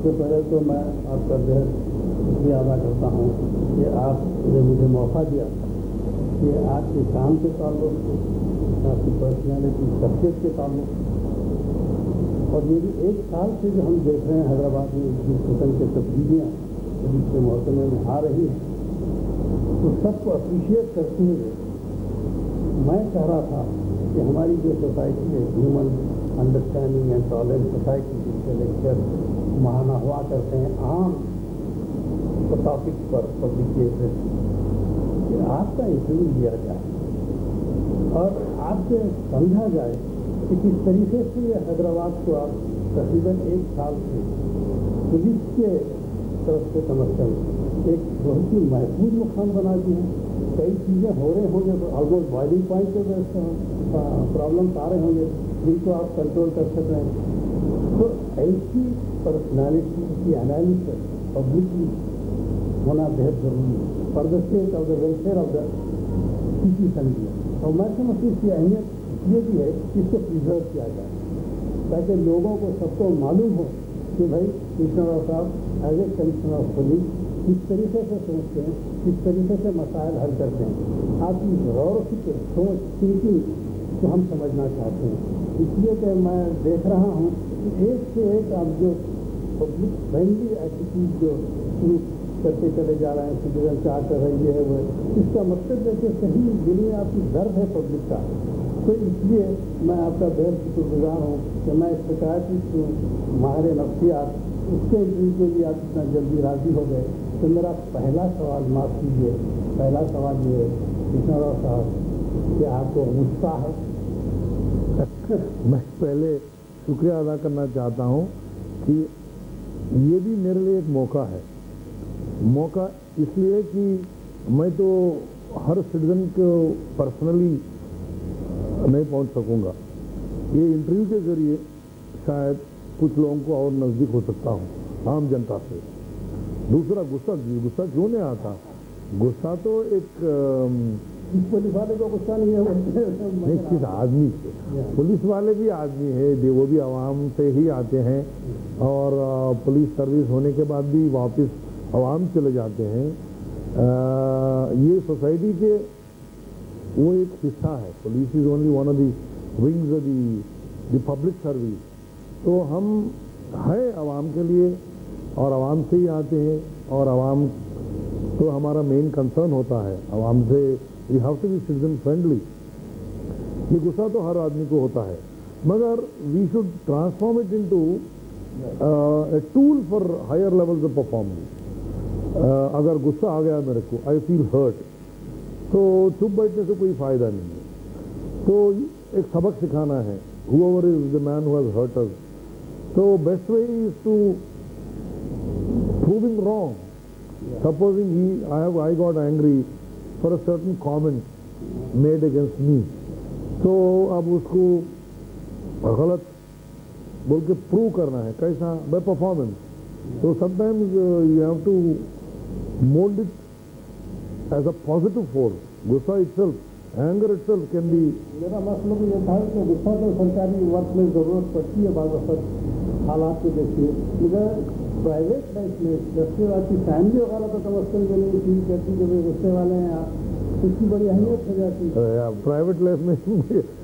سب سے پہلے تو میں آپ کا بہت شکریہ ادا کرتا ہوں کہ آپ نے مجھے موقع دیا کہ آپ کے کام کے تعلق سے، آپ کی پرسنالٹی شخصیت کے تعلق سے، اور یہ بھی 1 سال سے جو ہم دیکھ رہے ہیں حیدرآباد میں جس قسم کی تبدیلیاں جس کے محکمے میں آ رہی ہیں، تو سب کو اپریشیٹ کرتے ہوئے میں کہہ رہا تھا کہ ہماری جو سوسائٹی ہے human understanding and tolerant society, جس کے لیکچر ماہانہ ہوا کرتے ہیں عام ٹاپک پر پبلک ایڈریس، کہ آپ کا انٹرویو لیا جائے اور آپ سے سمجھا جائے کہ کس طریقے سے یہ حیدرآباد کو آپ تقریباً 1 سال سے پولیس کے طرف سے کم از کم ایک بہت ہی محفوظ مقام بنا دی ہے۔ کئی چیزیں ہو رہے ہوں گے، آلموسٹ بوائلنگ پوائنٹ پہ پرابلمس آ رہے ہوں گے جن کو آپ کنٹرول کر سک رہے ہیں، تو ایسی پرسنالٹی کی انالیسس پبلکلی ہونا بہت ضروری ہے for the sake of the welfare of the citizen بھی ہے۔ اور میں سمجھتی ہوں اس کی اہمیت یہ بھی ہے کہ اس کو پریزرو کیا جائے تاکہ لوگوں کو سب کو معلوم ہو کہ بھائی کمشنر صاحب as a commissioner of police کس طریقے سے سوچتے ہیں، کس طریقے سے مسائل حل کرتے ہیں۔ آپ کی غور و فکر، سوچ، تھنکنگ کو ہم سمجھنا چاہتے ہیں، اس لیے کہ میں دیکھ رہا ہوں کہ ایک سے ایک آپ جو پبلک فرینڈلی ایٹیٹیوڈ جو شروع کرتے چلے جا رہے ہیں، سٹیزن چارٹر ہے، یہ ہے وہ ہے، اس کا مقصد ہے کہ صحیح دنیا آپ کی درد ہے پبلک کا۔ تو اس لیے میں آپ کا بہت شکر گزار ہوں کہ میں اس سکائٹرسٹ ہوں، ماہر نفسیات، اس کے انٹرویو کے لیے آپ اتنا جلدی راضی ہو گئے۔ تو میرا پہلا سوال، معاف کیجیے، پہلا سوال یہ ہے کمشنر صاحب کہ آپ کو غصہ ہے؟ میں پہلے شکریہ ادا کرنا چاہتا ہوں کہ یہ بھی میرے لیے ایک موقع ہے، موقع اس لیے کہ میں تو ہر سٹیزن کو پرسنلی نہیں پہنچ سکوں گا، یہ انٹرویو کے ذریعے شاید کچھ لوگوں کو اور نزدیک ہو سکتا ہوں عام جنتا سے۔ دوسرا غصہ کیوں نہیں آتا؟ غصہ تو ایک پولیس والے کو غصہ نہیں ہے، نہیں، کس آدمی سے، پولیس والے بھی آدمی ہے، وہ بھی عوام سے ہی آتے ہیں اور پولیس سروس ہونے کے بعد بھی واپس عوام چلے جاتے ہیں۔ یہ سوسائٹی کے وہ ایک حصہ ہے، police is only one of the wings of the public service. تو ہم ہیں عوام کے لیے اور عوام سے ہی آتے ہیں، اور عوام تو ہمارا مین کنسرن ہوتا ہے، عوام سے we have to be citizen friendly. یہ غصہ تو ہر آدمی کو ہوتا ہے، مگر we should transform it into a tool for higher levels of performance. اگر غصہ آ گیا میرے کو، آئی فیل ہرٹ، تو چپ بیٹھنے سے کوئی فائدہ نہیں ہے، تو ایک سبق سکھانا ہے whoever is the man who has hurt us. So best way is to prove him wrong. Supposing I got angry for a certain comment made against me, so اب اس کو غلط بول کے پروو کرنا ہے، کیسا؟ by performance. So sometimes you have to mold it as a positive force. غصہ itself, anger itself can be. میرا مطلب یہ تھا کہ غصہ تو سرکاری وقت میں ضرورت پڑتی ہے، بعض وقت حالات کو دیکھیے، مگر پرائیویٹ لائف میں جب سے آپ کی فیملی وغیرہ تو کم از کم یہ نہیں فیل کرتی کہ وہ غصے والے ہیں آپ، اس کی بڑی اہمیت ہو جاتی ہے۔ پرائیویٹ لائف میں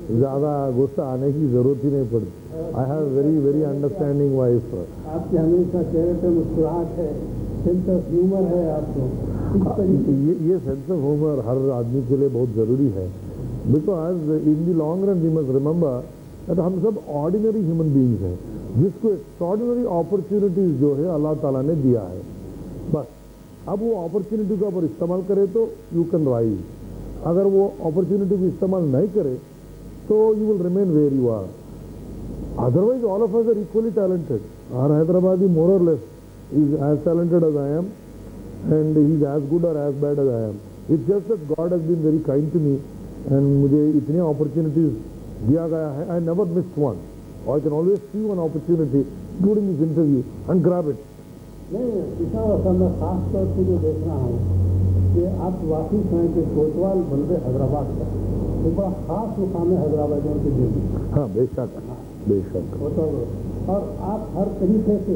زیادہ غصہ آنے کی ضرورت ہی نہیں پڑتی۔ I have very understanding wife. آپ کی ہمیشہ چہرے پہ مسکراہٹ ہے، سینس آف ہیومر ہے آپ کو۔ یہ سینس آف ہیومر ہر آدمی کے لیے بہت ضروری ہے، because in the long run we must remember that ہم سب آرڈینری ہیومن بینگز ہیں، جس کو ایکسٹراڈنری اپرچونیٹیز جو ہے اللہ تعالیٰ نے دیا ہے، بس اب وہ اپرچونیٹی کو اگر استعمال کرے تو یو کین رائز، اگر وہ اپرچونیٹی کو استعمال نہیں کرے تو you will remain where you are. Otherwise all of us are equally talented. Our Hyderabadi more or less is as talented as I am, and he is as good or as bad as I am. It's just that God has been very kind to me and مجھے اتنی opportunities دیا گیا ہے. I never missed one. I can always see one opportunity during this interview and grab it. نہیں، اس میں خاص طور سے جو دیکھ رہا ہوں کہ آپ واقف ہیں کہ کوتوال بندے حیدرآباد کا ایک بڑا خاص مقام ہے حیدرآبادیوں کے دل میں۔ ہاں بے شک، بے شک۔ اور آپ ہر طریقے سے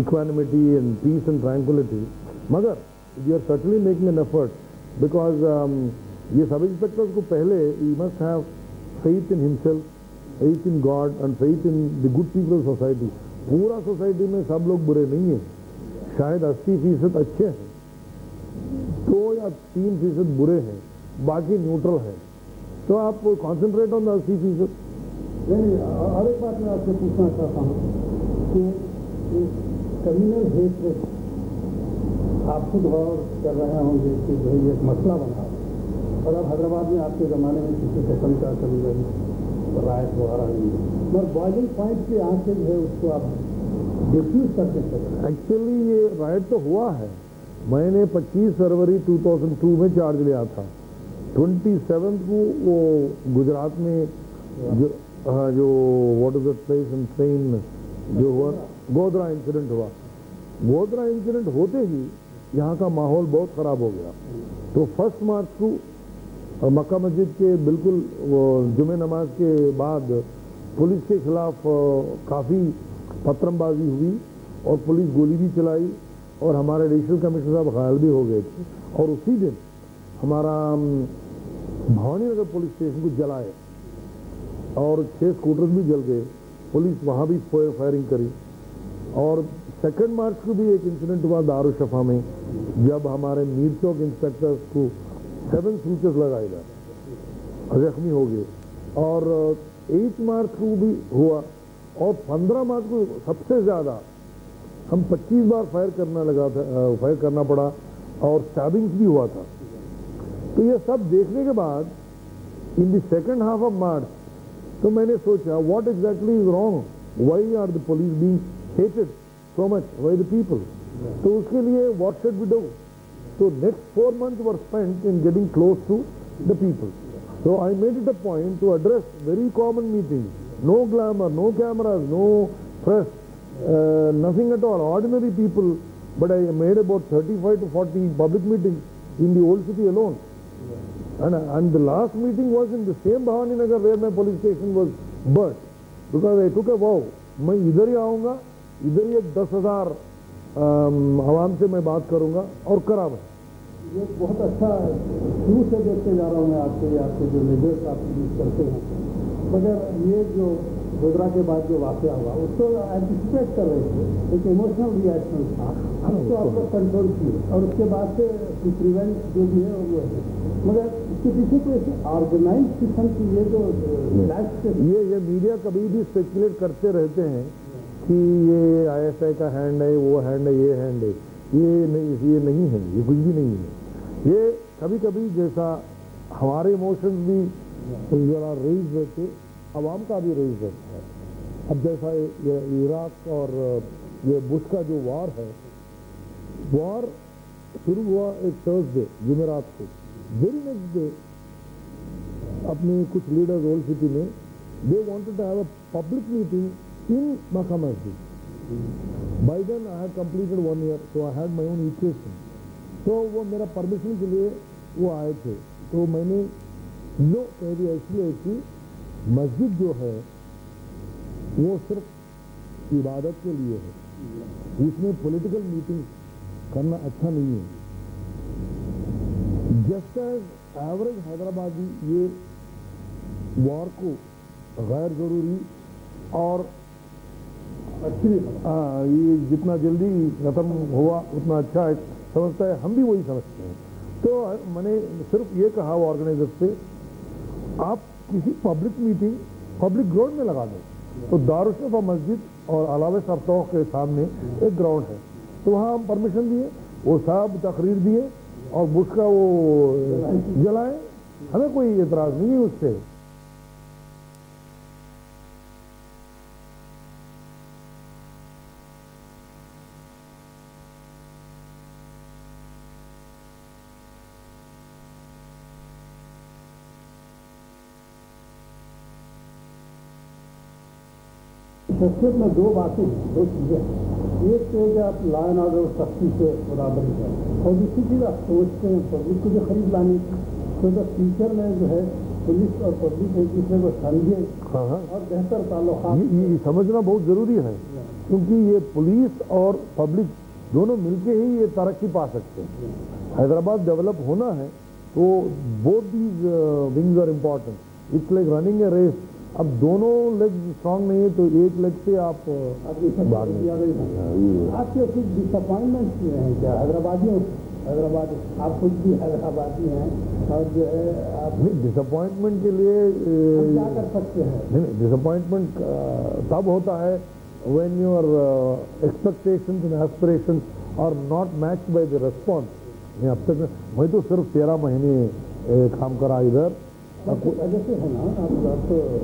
equanimity and peace and tranquility. Magar, we are certainly making an effort because یہ سب انسپیکٹرز کو پہلے he must have faith in himself, faith in God and faith in the good people of society. پورا society میں سب لوگ برے نہیں ہیں, شاید 80% اچھے ہیں, 2 یا 3% برے ہیں, باقی نیوٹرل ہیں. تو آپ کانسنٹریٹ آن 80%. اور ایک بات میں آپ سے پوچھنا چاہتا ہوں کہ کمیونل ہیٹریٹ آپ خود غور کر رہے ہوں گے کہ جو یہ ایک مسئلہ بنا اور اب حیدرآباد میں آپ کے زمانے میں کسی قسم کا کبھی رائٹ وغیرہ نہیں ہے, مگر بوائلنگ پوائنٹ کے یہاں سے جو ہے اس کو آپ ڈیفیوز کرتے چلے. ایکچولی یہ رائٹ تو ہوا ہے. میں نے 25 فروری 2002 میں چارج لیا تھا. 27 کو وہ گجرات میں جو what is that place in train جو ہوا گودرا انسیڈنٹ ہوا. گودرا انسیڈنٹ ہوتے ہی یہاں کا ماحول بہت خراب ہو گیا. تو 1 مارچ کو مکہ مسجد کے بالکل جمعہ نماز کے بعد پولیس کے خلاف کافی پتھرم بازی ہوئی اور پولیس گولی بھی چلائی اور ہمارے ایڈیشنل کمشنر صاحب گھائل بھی ہو گئے تھے. اور اسی دن ہمارا بھوانی نگر پولیس اسٹیشن کو جلائے اور 6 اسکوٹرز بھی جل گئے. پولیس وہاں بھی فائرنگ کری. اور 2 مارچ کو بھی ایک انسیڈنٹ ہوا دارالشفا میں, جب ہمارے میر چوک انسپیکٹرز کو 7 سوچز لگائے گئے, زخمی ہو گئے. اور 8 مارچ کو بھی ہوا. اور 15 مارچ کو سب سے زیادہ ہم 25 بار فائر کرنا پڑا اور اسٹیبنگز بھی ہوا تھا. تو یہ سب دیکھنے کے بعد in the second half of March تو میں نے سوچا what exactly is wrong, why are the police being hated so much, why the people. تو اس کے لیے what should we do. So next 4 months were spent in getting close to the people. So I made it a point to address very common meetings. No glamour, no cameras, no press, nothing at all. Ordinary people. But I made about 35 to 40 public meetings in the old city alone. And the last meeting was in the same Bhavani Nagar where my police station was burnt. Because I took a vow. میں ادھر ہی آؤں گا, ادھر ہی 10,000 عوام سے میں بات کروں گا اور کرا میں. یہ بہت اچھا شروع سے دیکھتے جا رہا ہوں میں آپ کے جو لیڈرس آپ یوز کرتے ہیں, مگر یہ جو گودرا کے بعد جو واقعہ ہوا اس کو اینٹیسپیٹ کر رہے تھے, ایک ایموشنل ریئیکشن تھا, اس کو آپ کو کنٹرول کیے اور اس کے بعد سے پریونٹ جو بھی ہے وہ ہے. مگر اس کے پیچھے تو ایسے آرگنائز قسم کی یہ میڈیا کبھی بھی اسپیکولیٹ کرتے رہتے ہیں کہ یہ ISI کا ہینڈ ہے, وہ ہینڈ ہے, یہ ہینڈ ہے. یہ نہیں ہے, یہ کچھ بھی نہیں ہے. یہ کبھی کبھی جیسا ہمارے ایموشنز بھی ذرا ریز رہتے, عوام کا بھی ریز رہتا ہے. اب جیسا یہ عراق اور یہ بش کا جو وار ہے, وار شروع ہوا ایک تھرسڈے جمعرات کو. ویری نیکسٹ ڈے اپنے کچھ لیڈرز اولڈ سٹی میں they wanted to have a public meeting in Makkah Masjid. By then I had completed 1 year, so I had my own equation. تو وہ میرا پرمیشن کے لیے وہ آئے تھے. تو میں نے جو پہلی ایسی ہے کہ مسجد جو ہے وہ صرف عبادت کے لیے ہے, اس میں پولیٹیکل میٹنگ کرنا اچھا نہیں ہے. جسٹ ایز ایوریج حیدرآبادی یہ وار کو غیر ضروری اور یہ جتنا جلدی ختم ہوا اتنا اچھا سمجھتا ہے, ہم بھی وہی سمجھتے ہیں. تو میں نے صرف یہ کہا وہ آرگنائزر سے, آپ کسی پبلک میٹنگ پبلک گراؤنڈ میں لگا دیں. تو دارالشفا مسجد اور علاوہ سرطوق کے سامنے ایک گراؤنڈ ہے, تو وہاں ہم پرمیشن دیے, وہ صاحب تقریر دیے اور بش کا وہ جلائے. ہمیں کوئی اعتراض نہیں ہے اس سے. شخصیت میں 2 باتیں ہیں, 2 چیزیں ہیں. ایک تو کہ آپ لا اینڈ آرڈر سختی سے برابری کریں, اور دوسری چیز آپ سوچتے ہیں پبلک کو جو خرید لانی تو فیوچر میں جو ہے پولیس اور پبلک ایک دوسرے کو سمجھے اور بہتر تعلقات. یہ سمجھنا بہت ضروری ہے, کیونکہ یہ پولیس اور پبلک دونوں مل کے ہی یہ ترقی پا سکتے ہیں. حیدرآباد ڈیولپ ہونا ہے تو both these wings are important. It's like running a race. اب دونوں لیگ اسٹرانگ نہیں ہے تو ایک لیگ سے آپ آپ کے کچھ ڈس اپوائنٹمنٹ ہوئے ہیں کیا حیدرآباد آپ خود بھی حیدرآبادی ہیں اور جو ہے آپ ڈس اپوائنٹمنٹ کے لیے کیا کر سکتے ہیں؟ نہیں ڈس اپوائنٹمنٹ تب ہوتا ہے when your expectations and aspirations are not matched by the response. میں اب تک میں تو صرف 13 مہینے کام کرا ادھر.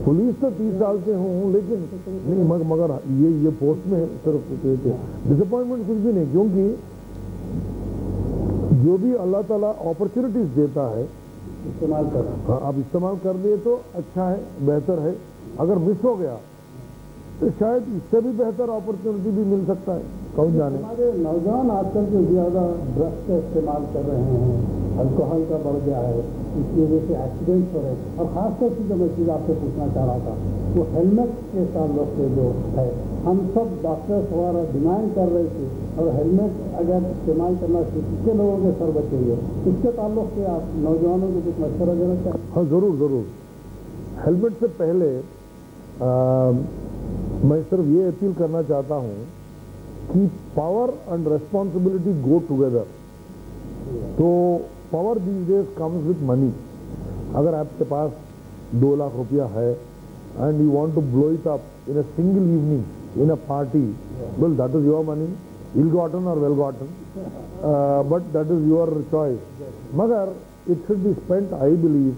پولیس تو 30 سال سے ہوں لیکن نہیں مگر یہ پوسٹ میں صرف ڈس اپوائنٹمنٹ کچھ بھی نہیں, کیونکہ جو بھی اللہ تعالیٰ اپرچونیٹیز دیتا ہے استعمال کر آپ استعمال کر لیے تو اچھا ہے, بہتر ہے. اگر مس ہو گیا تو شاید اس سے بھی بہتر اپرچونیٹی بھی مل سکتا ہے, کون جانے. ہمارے نوجوان آج کل جو زیادہ ڈرگس کا استعمال کر رہے ہیں, الکوہل کا بڑھ گیا ہے, اس کی وجہ سے ایکسیڈنٹس ہو رہے ہیں. اور خاص طور سے جو میں چیز آپ سے پوچھنا چاہ رہا تھا وہ ہیلمٹ کے تعلق سے جو ہے, ہم سب ڈاکٹرس وغیرہ ڈیمانڈ کر رہے تھے اور ہیلمٹ اگر استعمال کرنا کتنے لوگوں کے سر بچیں گے, اس کے تعلق سے آپ نوجوانوں کو کچھ مشورہ دینا چاہیں؟ ہاں ضرور ضرور. ہیلمٹ سے پہلے میں صرف یہ اپیل کرنا چاہتا ہوں کہ power and responsibility go together. تو power these days comes with money. اگر آپ کے پاس 2 لاکھ روپیہ ہے and you want to blow it up in a single evening in a party, well that is your money, ill gotten or well gotten, but that is your choice. مگر it should be spent, I believe,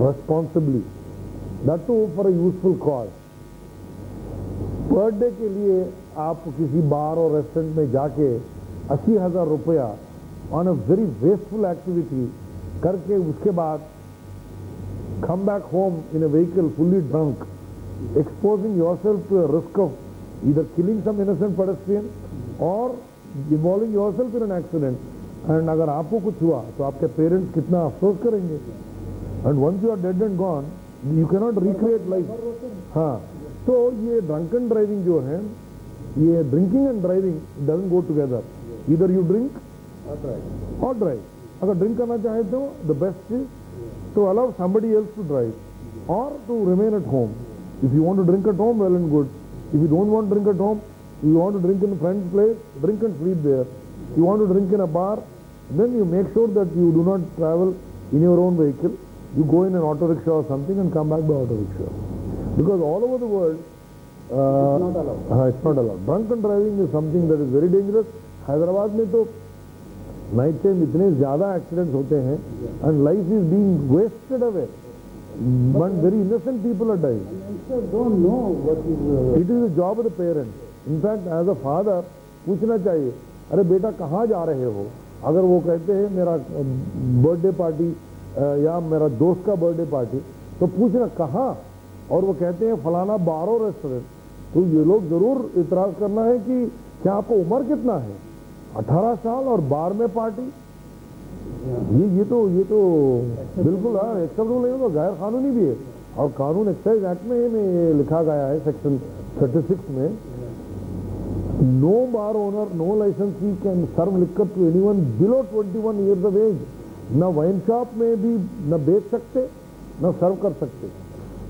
responsibly. That too for a useful cause. Per day کے لیے آپ کسی بار اور restaurant میں جا کے 80,000 روپیہ آن اے ویری ویسٹفل ایکٹیویٹی کر کے اس کے بعد come back home in a vehicle fully drunk, exposing yourself to a risk of either killing some innocent pedestrian or involving yourself in an accident. And اگر آپ کو کچھ ہوا تو آپ کے پیرنٹس کتنا افسوس کریں گے. And once you are dead and gone, you cannot recreate life. ہاں, تو یہ ڈرنکن ڈرائیونگ جو ہے, یہ drinking and driving doesn't go together. ادھر یو ڈرنک اور ڈرائیو. اگر ڈرنک کرنا چاہے تو the best is to allow somebody else to drive or to remain at home. If you want to drink at home, well and good. If you don't want to drink at home, you want to drink in a friend's place, drink and sleep there. You want to drink in a bar, then you make sure that you do not travel in your own vehicle. You go in an auto rickshaw or something and come back by auto rickshaw. Because all over the world, it's not allowed. It's not allowed. Drunken driving is something that is very dangerous. Hyderabad میں تو night time اتنے زیادہ accidents ہوتے ہیں and life is being wasted away. But very innocent people are dying. Youngsters don't know what is. It is the job of the parents. In fact, as a father, پوچھنا چاہیے, ارے بیٹا کہاں جا رہے ہو؟ اگر وہ کہتے ہیں میرا برتھ ڈے پارٹی یا میرا دوست کا برتھ ڈے پارٹی, تو پوچھنا کہاں, اور وہ کہتے ہیں فلانا بار اور ریسٹورنٹ, تو یہ لوگ ضرور اعتراض کرنا ہے کہ کیا آپ کو عمر کتنا ہے؟ 18 سال اور بار میں پارٹی. یہ تو بالکل ایکسیپٹیبل نہیں ہوگا, غیر قانونی بھی ہے. اور قانون ایکسائز ایکٹ میں لکھا گیا ہے سیکشن 36 میں, no bar owner, no licensee can serve liquor to anyone below 21 years of age. نہ وائن شاپ میں بھی نہ بیچ سکتے نہ سرو کر سکتے.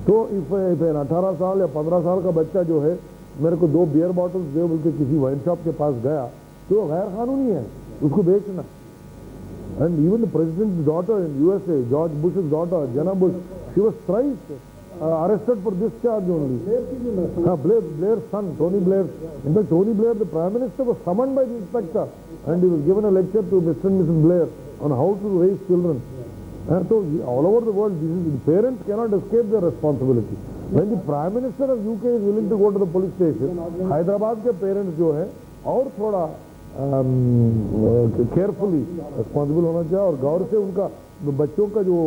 تو if 18 سال یا 15 سال کا بچہ جو ہے میرے کو 2 بیئر باٹلز دے بول کے کسی وائن شاپ کے پاس گیا تو وہ غیر قانونی ہے اس کو بیچنا. And even the president's daughter in USA, George Bush's daughter, Jenna Bush, she was thrice arrested for this charge only. Blair's son, Tony Blair. In fact, Tony Blair, the Prime Minister, was summoned by the inspector and he was given a lecture to Mr. and Mrs. Blair on how to raise children. And so all over the world, the parents cannot escape their responsibility. When the Prime Minister of UK is willing to go to the police station, Hyderabad ke parents jo hai aur thoda carefully responsible ہونا چاہیے اور غور سے ان کا بچوں کا جو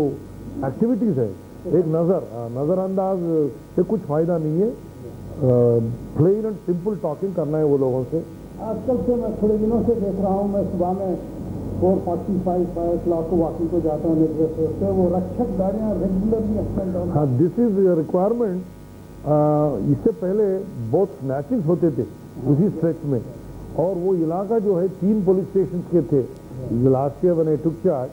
activities ہے ایک نظر انداز سے کچھ فائدہ نہیں ہے. پلین اینڈ سمپل ٹاکنگ کرنا ہے وہ لوگوں سے. آج کل سے میں تھوڑے دنوں سے دیکھ رہا ہوں, میں صبح میں 4:45 کلاک کو واکنگ کو جاتا ہوں, میرے وہ رکشک گاڑیاں ریگولرلی ایکسیڈنٹ. ہاں, دس از ریکوائرمنٹ. اس سے پہلے بہت سنیچنگز ہوتے تھے اسی اسٹریچ میں, اور وہ علاقہ جو ہے 3 پولیس اسٹیشنز کے تھے. Last year when I took charge,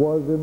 was in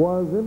was in